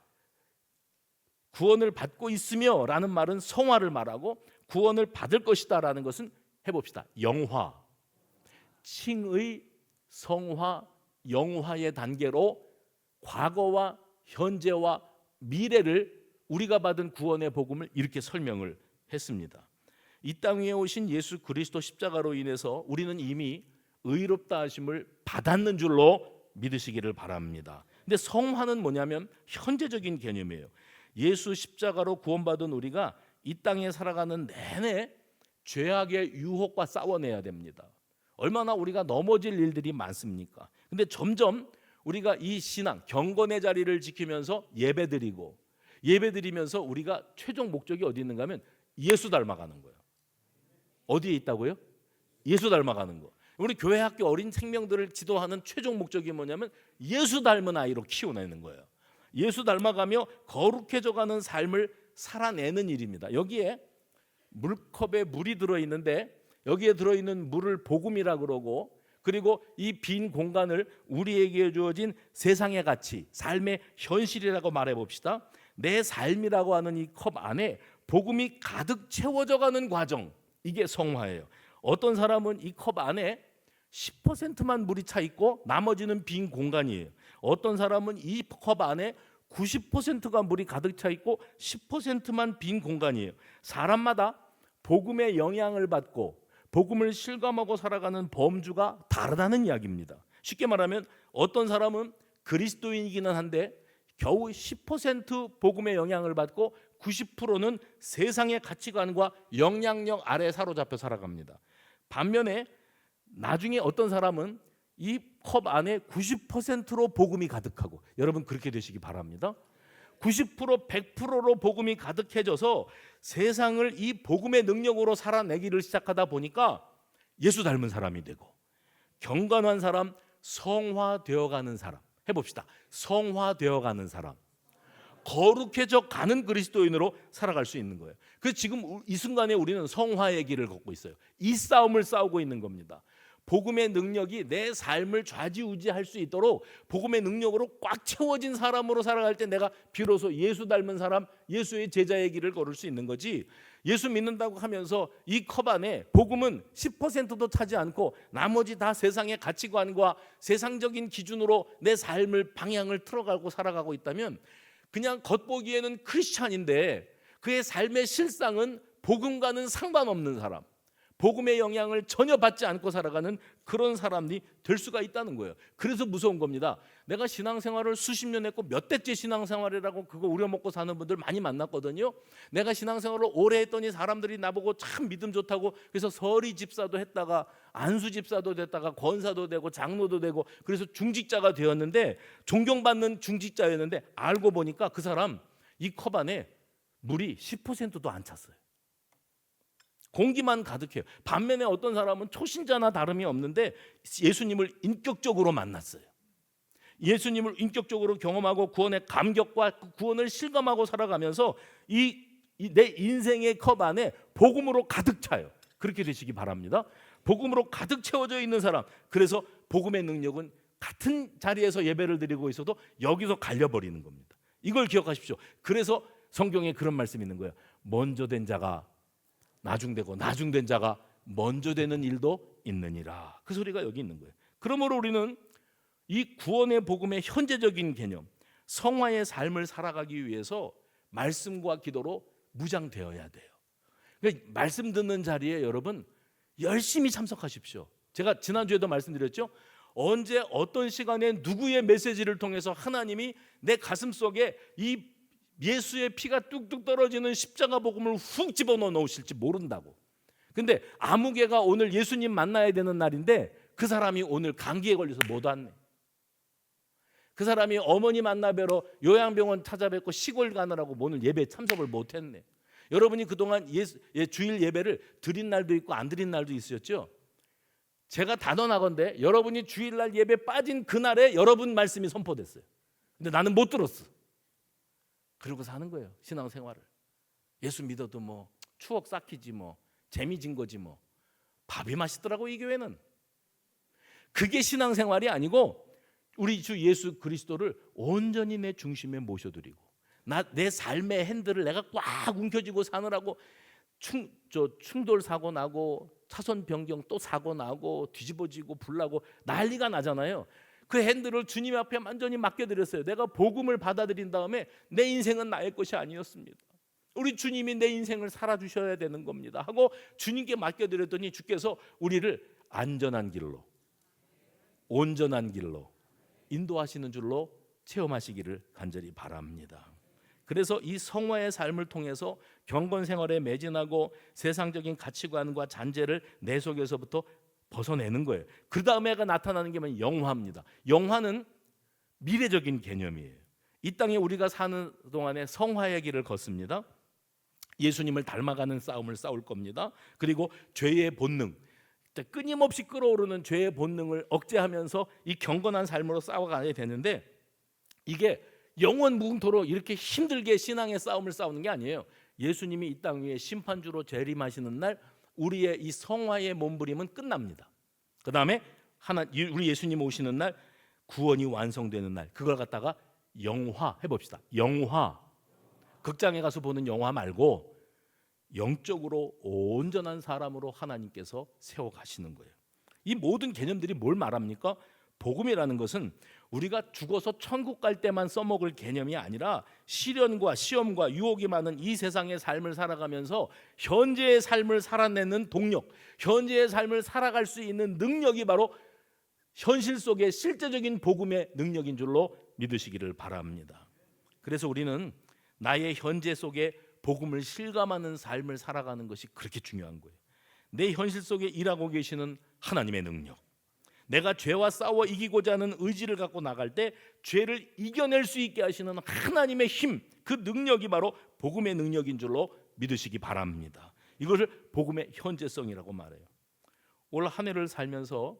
구원을 받고 있으며 라는 말은 성화를 말하고, 구원을 받을 것이다 라는 것은, 해봅시다, 영화. 칭의, 성화, 영화의 단계로 과거와 현재와 미래를, 우리가 받은 구원의 복음을 이렇게 설명을 했습니다. 이 땅 위에 오신 예수 그리스도 십자가로 인해서 우리는 이미 의롭다 하심을 받았는 줄로 믿으시기를 바랍니다. 근데 성화는 뭐냐면 현재적인 개념이에요. 예수 십자가로 구원받은 우리가 이 땅에 살아가는 내내 죄악의 유혹과 싸워내야 됩니다. 얼마나 우리가 넘어질 일들이 많습니까? 근데 점점 우리가 이 신앙, 경건의 자리를 지키면서 예배드리면서 우리가 최종 목적이 어디 있는가 하면 예수 닮아가는 거예요. 어디에 있다고요? 예수 닮아가는 거. 우리 교회 학교 어린 생명들을 지도하는 최종 목적이 뭐냐면 예수 닮은 아이로 키워내는 거예요. 예수 닮아가며 거룩해져가는 삶을 살아내는 일입니다. 여기에 물컵에 물이 들어있는데, 여기에 들어있는 물을 복음이라고 그러고, 그리고 이 빈 공간을 우리에게 주어진 세상의 가치, 삶의 현실이라고 말해봅시다. 내 삶이라고 하는 이 컵 안에 복음이 가득 채워져가는 과정, 이게 성화예요. 어떤 사람은 이 컵 안에 10%만 물이 차 있고 나머지는 빈 공간이에요. 어떤 사람은 이 컵 안에 90%가 물이 가득 차 있고 10%만 빈 공간이에요. 사람마다 복음의 영향을 받고 복음을 실감하고 살아가는 범주가 다르다는 이야기입니다. 쉽게 말하면 어떤 사람은 그리스도인이기는 한데 겨우 10% 복음의 영향을 받고 90%는 세상의 가치관과 영향력 아래 사로잡혀 살아갑니다. 반면에 나중에 어떤 사람은 이 컵 안에 90%로 복음이 가득하고, 여러분 그렇게 되시기 바랍니다. 90% 100%로 복음이 가득해져서 세상을 이 복음의 능력으로 살아내기를 시작하다 보니까 예수 닮은 사람이 되고, 경건한 사람, 성화되어가는 사람, 해봅시다. 성화되어가는 사람, 거룩해져 가는 그리스도인으로 살아갈 수 있는 거예요. 그래서 지금 이 순간에 우리는 성화의 길을 걷고 있어요. 이 싸움을 싸우고 있는 겁니다. 복음의 능력이 내 삶을 좌지우지할 수 있도록 복음의 능력으로 꽉 채워진 사람으로 살아갈 때 내가 비로소 예수 닮은 사람, 예수의 제자의 길을 걸을 수 있는 거지. 예수 믿는다고 하면서 이 컵 안에 복음은 10%도 차지 않고 나머지 다 세상의 가치관과 세상적인 기준으로 내 삶을 방향을 틀어가고 살아가고 있다면 그냥 겉보기에는 크리스찬인데 그의 삶의 실상은 복음과는 상관없는 사람, 복음의 영향을 전혀 받지 않고 살아가는 그런 사람이 될 수가 있다는 거예요. 그래서 무서운 겁니다. 내가 신앙생활을 수십 년 했고 몇 대째 신앙생활이라고 그거 우려먹고 사는 분들 많이 만났거든요. 내가 신앙생활을 오래 했더니 사람들이 나보고 참 믿음 좋다고, 그래서 서리 집사도 했다가 안수 집사도 됐다가 권사도 되고 장로도 되고, 그래서 중직자가 되었는데, 존경받는 중직자였는데 알고 보니까 그 사람 이 컵 안에 물이 10%도 안 찼어요. 공기만 가득해요. 반면에 어떤 사람은 초신자나 다름이 없는데 예수님을 인격적으로 만났어요. 예수님을 인격적으로 경험하고 구원의 감격과 구원을 실감하고 살아가면서 내 인생의 컵 안에 복음으로 가득 차요. 그렇게 되시기 바랍니다. 복음으로 가득 채워져 있는 사람, 그래서 복음의 능력은 같은 자리에서 예배를 드리고 있어도 여기서 갈려버리는 겁니다. 이걸 기억하십시오. 그래서 성경에 그런 말씀이 있는 거예요. 먼저 된 자가 나중되고 나중된 자가 먼저 되는 일도 있느니라. 그 소리가 여기 있는 거예요. 그러므로 우리는 이 구원의 복음의 현재적인 개념, 성화의 삶을 살아가기 위해서 말씀과 기도로 무장되어야 돼요. 그러니까 말씀 듣는 자리에 여러분 열심히 참석하십시오. 제가 지난주에도 말씀드렸죠. 언제 어떤 시간에 누구의 메시지를 통해서 하나님이 내 가슴 속에 이 예수의 피가 뚝뚝 떨어지는 십자가 복음을 훅 집어넣어 놓으실지 모른다고. 근데 아무개가 오늘 예수님 만나야 되는 날인데 그 사람이 오늘 감기에 걸려서 못 왔네. 그 사람이 어머니 만나 뵈러 요양병원 찾아뵙고 시골 가느라고 오늘 예배에 참석을 못했네. 여러분이 그동안 주일 예배를 드린 날도 있고 안 드린 날도 있으셨죠? 제가 단언하건대 여러분이 주일날 예배 빠진 그날에 여러분 말씀이 선포됐어요. 근데 나는 못 들었어. 그러고 사는 거예요. 신앙생활을. 예수 믿어도 뭐 추억 쌓기지 뭐 재미진 거지 뭐. 밥이 맛있더라고 이 교회는. 그게 신앙생활이 아니고 우리 주 예수 그리스도를 온전히 내 중심에 모셔드리고 내 삶의 핸들을 내가 꽉 움켜쥐고 사느라고 충돌 사고 나고 차선 변경 또 사고 나고 뒤집어지고 불나고 난리가 나잖아요. 그 핸들을 주님 앞에 완전히 맡겨드렸어요. 내가 복음을 받아들인 다음에 내 인생은 나의 것이 아니었습니다. 우리 주님이 내 인생을 살아주셔야 되는 겁니다 하고 주님께 맡겨드렸더니 주께서 우리를 안전한 길로, 온전한 길로 인도하시는 줄로 체험하시기를 간절히 바랍니다. 그래서 이 성화의 삶을 통해서 경건 생활에 매진하고 세상적인 가치관과 잔재를 내 속에서부터 벗어내는 거예요. 그 다음에가 나타나는 게 뭐냐? 영화입니다. 영화는 미래적인 개념이에요. 이 땅에 우리가 사는 동안에 성화의 길을 걷습니다. 예수님을 닮아가는 싸움을 싸울 겁니다. 그리고 죄의 본능, 끊임없이 끌어오르는 죄의 본능을 억제하면서 이 경건한 삶으로 싸워가야 되는데 이게 영원 무궁토록 이렇게 힘들게 신앙의 싸움을 싸우는 게 아니에요. 예수님이 이 땅 위에 심판주로 재림하시는 날 우리의 이 성화의 몸부림은 끝납니다. 그 다음에 우리 예수님 오시는 날 구원이 완성되는 날, 그걸 갖다가 영화 해봅시다. 영화, 극장에 가서 보는 영화 말고 영적으로 온전한 사람으로 하나님께서 세워가시는 거예요. 이 모든 개념들이 뭘 말합니까? 복음이라는 것은 우리가 죽어서 천국 갈 때만 써먹을 개념이 아니라 시련과 시험과 유혹이 많은 이 세상의 삶을 살아가면서 현재의 삶을 살아내는 동력, 현재의 삶을 살아갈 수 있는 능력이 바로 현실 속의 실제적인 복음의 능력인 줄로 믿으시기를 바랍니다. 그래서 우리는 나의 현재 속에 복음을 실감하는 삶을 살아가는 것이 그렇게 중요한 거예요. 내 현실 속에 일하고 계시는 하나님의 능력, 내가 죄와 싸워 이기고자 하는 의지를 갖고 나갈 때 죄를 이겨낼 수 있게 하시는 하나님의 힘, 그 능력이 바로 복음의 능력인 줄로 믿으시기 바랍니다. 이것을 복음의 현재성이라고 말해요. 올 한 해를 살면서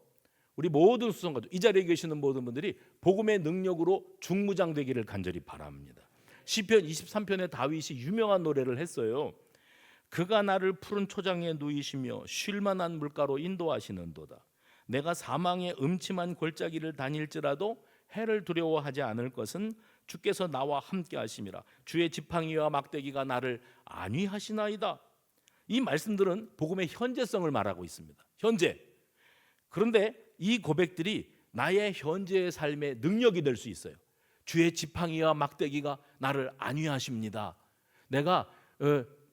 우리 모든 수성가족, 이 자리에 계시는 모든 분들이 복음의 능력으로 중무장되기를 간절히 바랍니다. 시편 23편에 다윗이 유명한 노래를 했어요. 그가 나를 푸른 초장에 누이시며 쉴만한 물가로 인도하시는도다. 내가 사망의 음침한 골짜기를 다닐지라도 해를 두려워하지 않을 것은 주께서 나와 함께 하심이라. 주의 지팡이와 막대기가 나를 안위하시나이다. 이 말씀들은 복음의 현재성을 말하고 있습니다. 현재. 그런데 이 고백들이 나의 현재의 삶의 능력이 될 수 있어요. 주의 지팡이와 막대기가 나를 안위하십니다. 내가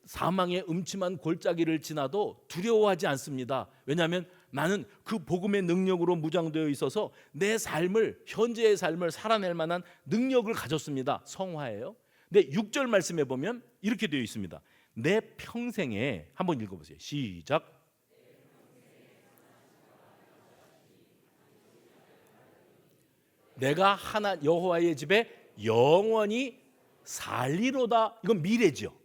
사망의 음침한 골짜기를 지나도 두려워하지 않습니다. 왜냐하면 나는 그 복음의 능력으로 무장되어 있어서 내 삶을, 현재의 삶을 살아낼 만한 능력을 가졌습니다. 성화예요. 근데 6절 말씀에 보면 이렇게 되어 있습니다. 내 평생에, 한번 읽어보세요. 시작. 내가 하나 여호와의 집에 영원히 살리로다. 이건 미래죠.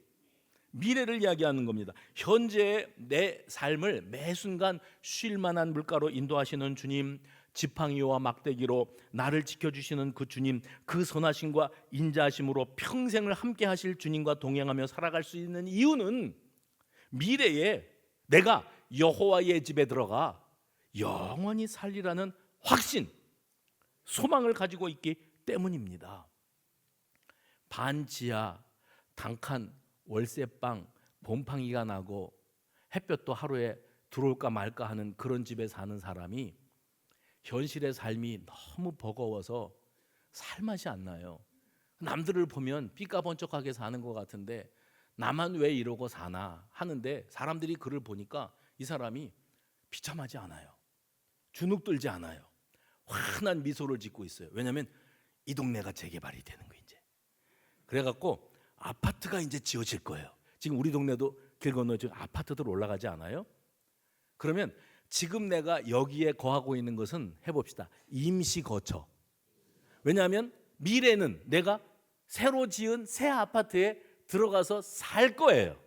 미래를 이야기하는 겁니다. 현재의 내 삶을 매 순간 쉴 만한 물가로 인도하시는 주님, 지팡이와 막대기로 나를 지켜주시는 그 주님, 그 선하심과 인자하심으로 평생을 함께 하실 주님과 동행하며 살아갈 수 있는 이유는 미래에 내가 여호와의 집에 들어가 영원히 살리라는 확신, 소망을 가지고 있기 때문입니다. 반지하, 단칸, 월세방, 곰팡이가 나고 햇볕도 하루에 들어올까 말까 하는 그런 집에 사는 사람이 현실의 삶이 너무 버거워서 살맛이 안 나요. 남들을 보면 삐까번쩍하게 사는 것 같은데 나만 왜 이러고 사나 하는데, 사람들이 그를 보니까 이 사람이 비참하지 않아요. 주눅들지 않아요. 환한 미소를 짓고 있어요. 왜냐하면 이 동네가 재개발이 되는 거예요. 이제 그래갖고 아파트가 이제 지어질 거예요. 지금 우리 동네도 길 건너 지금 아파트들 올라가지 않아요? 그러면 지금 내가 여기에 거하고 있는 것은, 해봅시다, 임시 거처. 왜냐하면 미래는 내가 새로 지은 새 아파트에 들어가서 살 거예요.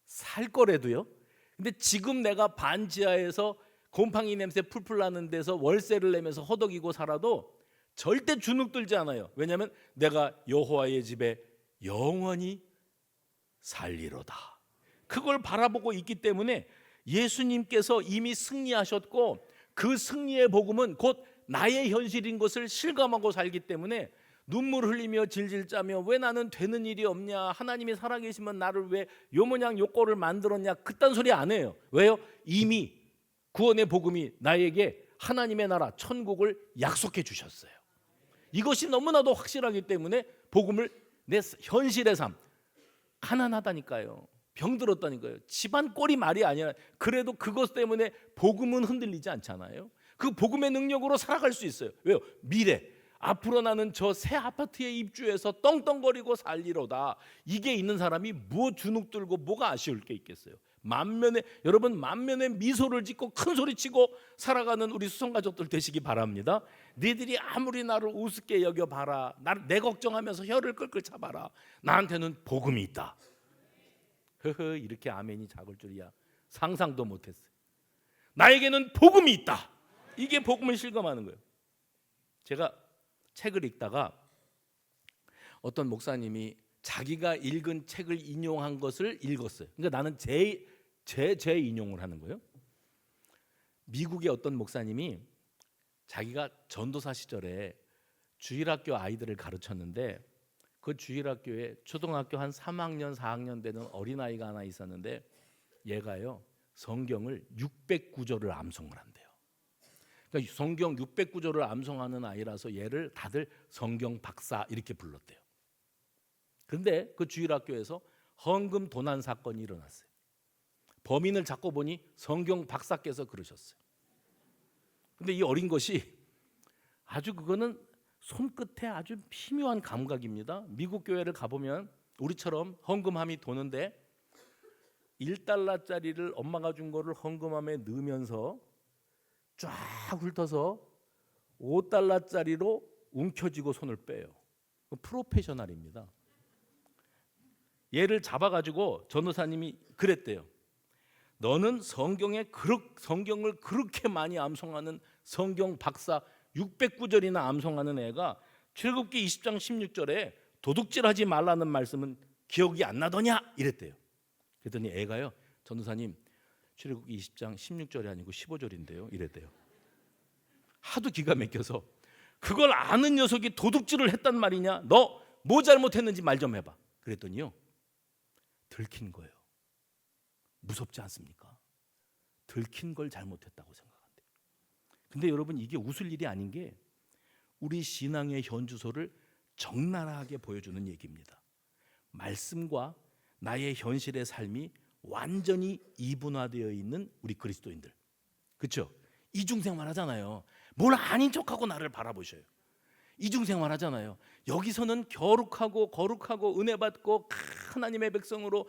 살 거래도요. 근데 지금 내가 반지하에서 곰팡이 냄새 풀풀 나는 데서 월세를 내면서 허덕이고 살아도 절대 주눅들지 않아요. 왜냐하면 내가 여호와의 집에 영원히 살리로다. 그걸 바라보고 있기 때문에 예수님께서 이미 승리하셨고 그 승리의 복음은 곧 나의 현실인 것을 실감하고 살기 때문에 눈물 흘리며 질질 짜며 왜 나는 되는 일이 없냐, 하나님이 살아계시면 나를 왜 요 모양 요 꼴을 만들었냐, 그딴 소리 안 해요. 왜요? 이미 구원의 복음이 나에게 하나님의 나라 천국을 약속해 주셨어요. 이것이 너무나도 확실하기 때문에 복음을 내 현실의 삶, 가난하다니까요, 병들었다니까요, 집안 꼴이 말이 아니라, 그래도 그것 때문에 복음은 흔들리지 않잖아요. 그 복음의 능력으로 살아갈 수 있어요. 왜요? 미래, 앞으로 나는 저 새 아파트에 입주해서 떵떵거리고 살리로다. 이게 있는 사람이 뭐 주눅들고 뭐가 아쉬울 게 있겠어요. 여러분 만면에 미소를 짓고 큰 소리치고 살아가는 우리 수성가족들 되시기 바랍니다. 너희들이 아무리 나를 우습게 여겨봐라, 내 걱정하면서 혀를 끌끌 차봐라, 나한테는 복음이 있다. 허허, 이렇게 아멘이 작을 줄이야 상상도 못했어요. 나에게는 복음이 있다. 이게 복음을 실감하는 거예요. 제가 책을 읽다가 어떤 목사님이 자기가 읽은 책을 인용한 것을 읽었어요. 그러니까 나는 제 인용을 하는 거예요. 미국의 어떤 목사님이 자기가 전도사 시절에 주일학교 아이들을 가르쳤는데 그 주일학교에 초등학교 한 3학년 4학년 되는 어린아이가 하나 있었는데 얘가요 성경을 609절을 암송을 한대요. 그러니까 성경 609절을 암송하는 아이라서 얘를 다들 성경 박사 이렇게 불렀대요. 그런데 그 주일학교에서 헌금 도난 사건이 일어났어요. 범인을 잡고 보니 성경 박사께서 그러셨어요. 근데 이 어린 것이 아주, 그거는 손끝에 아주 희묘한 감각입니다. 미국 교회를 가보면 우리처럼 헌금함이 도는데 1달러짜리를 엄마가 준 거를 헌금함에 넣으면서 쫙 훑어서 5달러짜리로 움켜쥐고 손을 빼요. 프로페셔널입니다. 얘를 잡아가지고 전도사님이 그랬대요. 너는 성경을 그렇게 많이 암송하는 성경 박사 609절이나 암송하는 애가 출애굽기 20장 16절에 도둑질하지 말라는 말씀은 기억이 안 나더냐 이랬대요. 그랬더니 애가요, 전도사님 출애굽기 20장 16절이 아니고 15절인데요 이랬대요. 하도 기가 막혀서 그걸 아는 녀석이 도둑질을 했단 말이냐, 너 뭐 잘못했는지 말 좀 해봐. 그랬더니요, 들킨 거예요. 무섭지 않습니까? 들킨 걸 잘못했다고 생각한대요. 근데 여러분, 이게 웃을 일이 아닌 게 우리 신앙의 현주소를 적나라하게 보여주는 얘기입니다. 말씀과 나의 현실의 삶이 완전히 이분화되어 있는 우리 그리스도인들, 그렇죠? 이중생활 하잖아요. 뭘 아닌 척하고 나를 바라보셔요. 이중생활 하잖아요. 여기서는 거룩하고 은혜 받고 하나님의 백성으로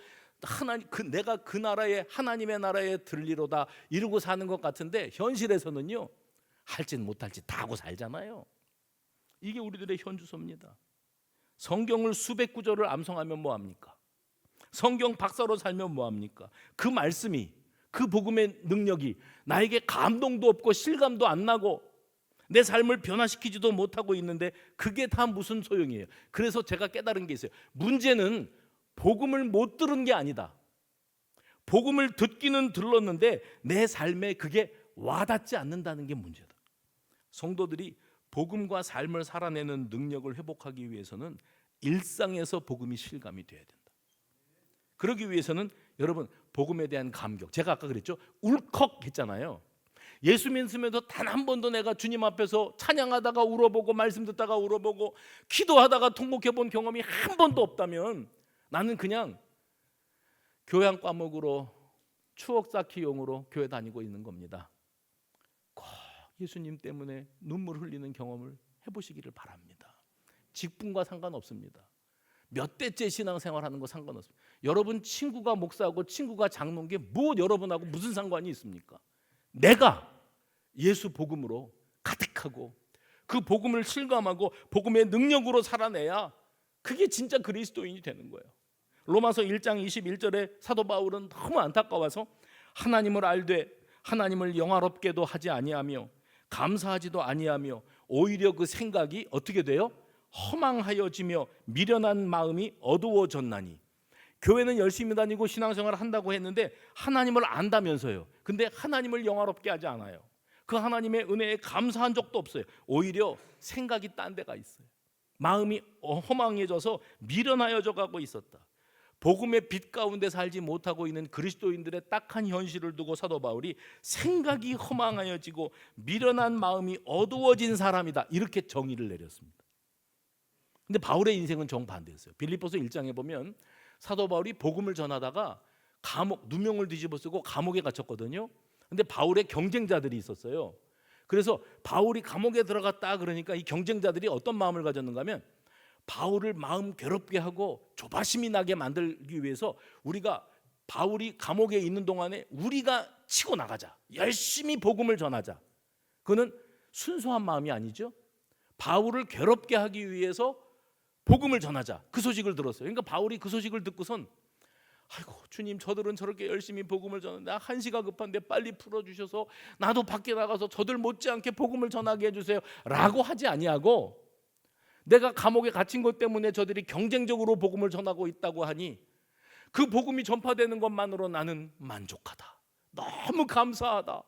내가 그 나라에 하나님의 나라에 들리로다 이러고 사는 것 같은데, 현실에서는요, 할진 못할지 다 하고 살잖아요. 이게 우리들의 현주소입니다. 성경을 수백 구절을 암송하면 뭐합니까? 성경 박사로 살면 뭐합니까? 그 말씀이, 그 복음의 능력이 나에게 감동도 없고 실감도 안 나고 내 삶을 변화시키지도 못하고 있는데 그게 다 무슨 소용이에요? 그래서 제가 깨달은 게 있어요. 문제는 복음을 못 들은 게 아니다. 복음을 듣기는 들었는데 내 삶에 그게 와닿지 않는다는 게 문제다. 성도들이 복음과 삶을 살아내는 능력을 회복하기 위해서는 일상에서 복음이 실감이 돼야 된다. 그러기 위해서는 여러분, 복음에 대한 감격, 제가 아까 그랬죠, 울컥 했잖아요. 예수 믿으면서 단 한 번도 내가 주님 앞에서 찬양하다가 울어보고 말씀 듣다가 울어보고 기도하다가 통곡해 본 경험이 한 번도 없다면 나는 그냥 교양 과목으로 추억 쌓기용으로 교회 다니고 있는 겁니다. 꼭 예수님 때문에 눈물 흘리는 경험을 해보시기를 바랍니다. 직분과 상관없습니다. 몇 대째 신앙생활하는 거 상관없습니다. 여러분 친구가 목사하고 친구가 장로인 게 뭐 여러분하고 무슨 상관이 있습니까? 내가 예수 복음으로 가득하고 그 복음을 실감하고 복음의 능력으로 살아내야 그게 진짜 그리스도인이 되는 거예요. 로마서 1장 21절에 사도 바울은 너무 안타까워서 하나님을 알되 하나님을 영화롭게도 하지 아니하며 감사하지도 아니하며 오히려 그 생각이 어떻게 돼요? 허망하여지며 미련한 마음이 어두워졌나니. 교회는 열심히 다니고 신앙생활을 한다고 했는데 하나님을 안다면서요. 근데 하나님을 영화롭게 하지 않아요. 그 하나님의 은혜에 감사한 적도 없어요. 오히려 생각이 딴 데가 있어요. 마음이 허망해져서 미련하여져 가고 있었다. 복음의 빛 가운데 살지 못하고 있는 그리스도인들의 딱한 현실을 두고 사도 바울이 생각이 허망하여지고 미련한 마음이 어두워진 사람이다, 이렇게 정의를 내렸습니다. 근데 바울의 인생은 정반대였어요. 빌립보서 1장에 보면 사도 바울이 복음을 전하다가 누명을 뒤집어 쓰고 감옥에 갇혔거든요. 근데 바울의 경쟁자들이 있었어요. 그래서 바울이 감옥에 들어갔다 그러니까 이 경쟁자들이 어떤 마음을 가졌는가 하면, 바울을 마음 괴롭게 하고 조바심이 나게 만들기 위해서 우리가 바울이 감옥에 있는 동안에 우리가 치고 나가자, 열심히 복음을 전하자. 그거는 순수한 마음이 아니죠. 바울을 괴롭게 하기 위해서 복음을 전하자, 그 소식을 들었어요. 그러니까 바울이 그 소식을 듣고선, 아이고 주님, 저들은 저렇게 열심히 복음을 전하는데 한시가 급한데 빨리 풀어주셔서 나도 밖에 나가서 저들 못지않게 복음을 전하게 해주세요 라고 하지 아니하고, 내가 감옥에 갇힌 것 때문에 저들이 경쟁적으로 복음을 전하고 있다고 하니 그 복음이 전파되는 것만으로 나는 만족하다, 너무 감사하다.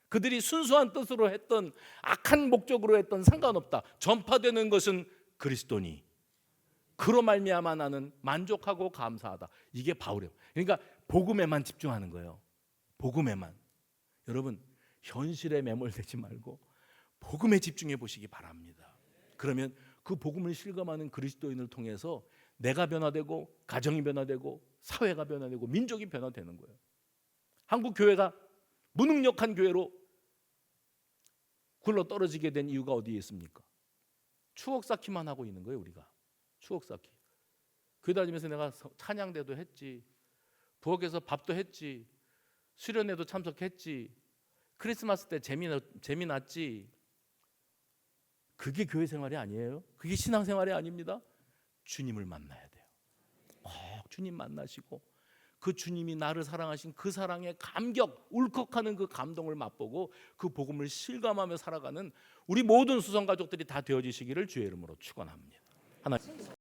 그들이 순수한 뜻으로 했던, 악한 목적으로 했던 상관없다. 전파되는 것은 그리스도니 그로 말미암아 나는 만족하고 감사하다. 이게 바울이에요. 그러니까 복음에만 집중하는 거예요. 복음에만. 여러분, 현실에 매몰되지 말고 복음에 집중해 보시기 바랍니다. 그러면 그 복음을 실감하는 그리스도인을 통해서 내가 변화되고 가정이 변화되고 사회가 변화되고 민족이 변화되는 거예요. 한국 교회가 무능력한 교회로 굴러 떨어지게 된 이유가 어디에 있습니까? 추억 쌓기만 하고 있는 거예요. 우리가 추억 쌓기. 교회 다니면서 내가 찬양대도 했지, 부엌에서 밥도 했지, 수련회도 참석했지, 크리스마스 때 재미났지. 그게 교회 생활이 아니에요. 그게 신앙 생활이 아닙니다. 주님을 만나야 돼요. 주님 만나시고 그 주님이 나를 사랑하신 그 사랑의 감격, 울컥하는 그 감동을 맛보고 그 복음을 실감하며 살아가는 우리 모든 수성 가족들이 다 되어지시기를 주의 이름으로 축원합니다. 하나님.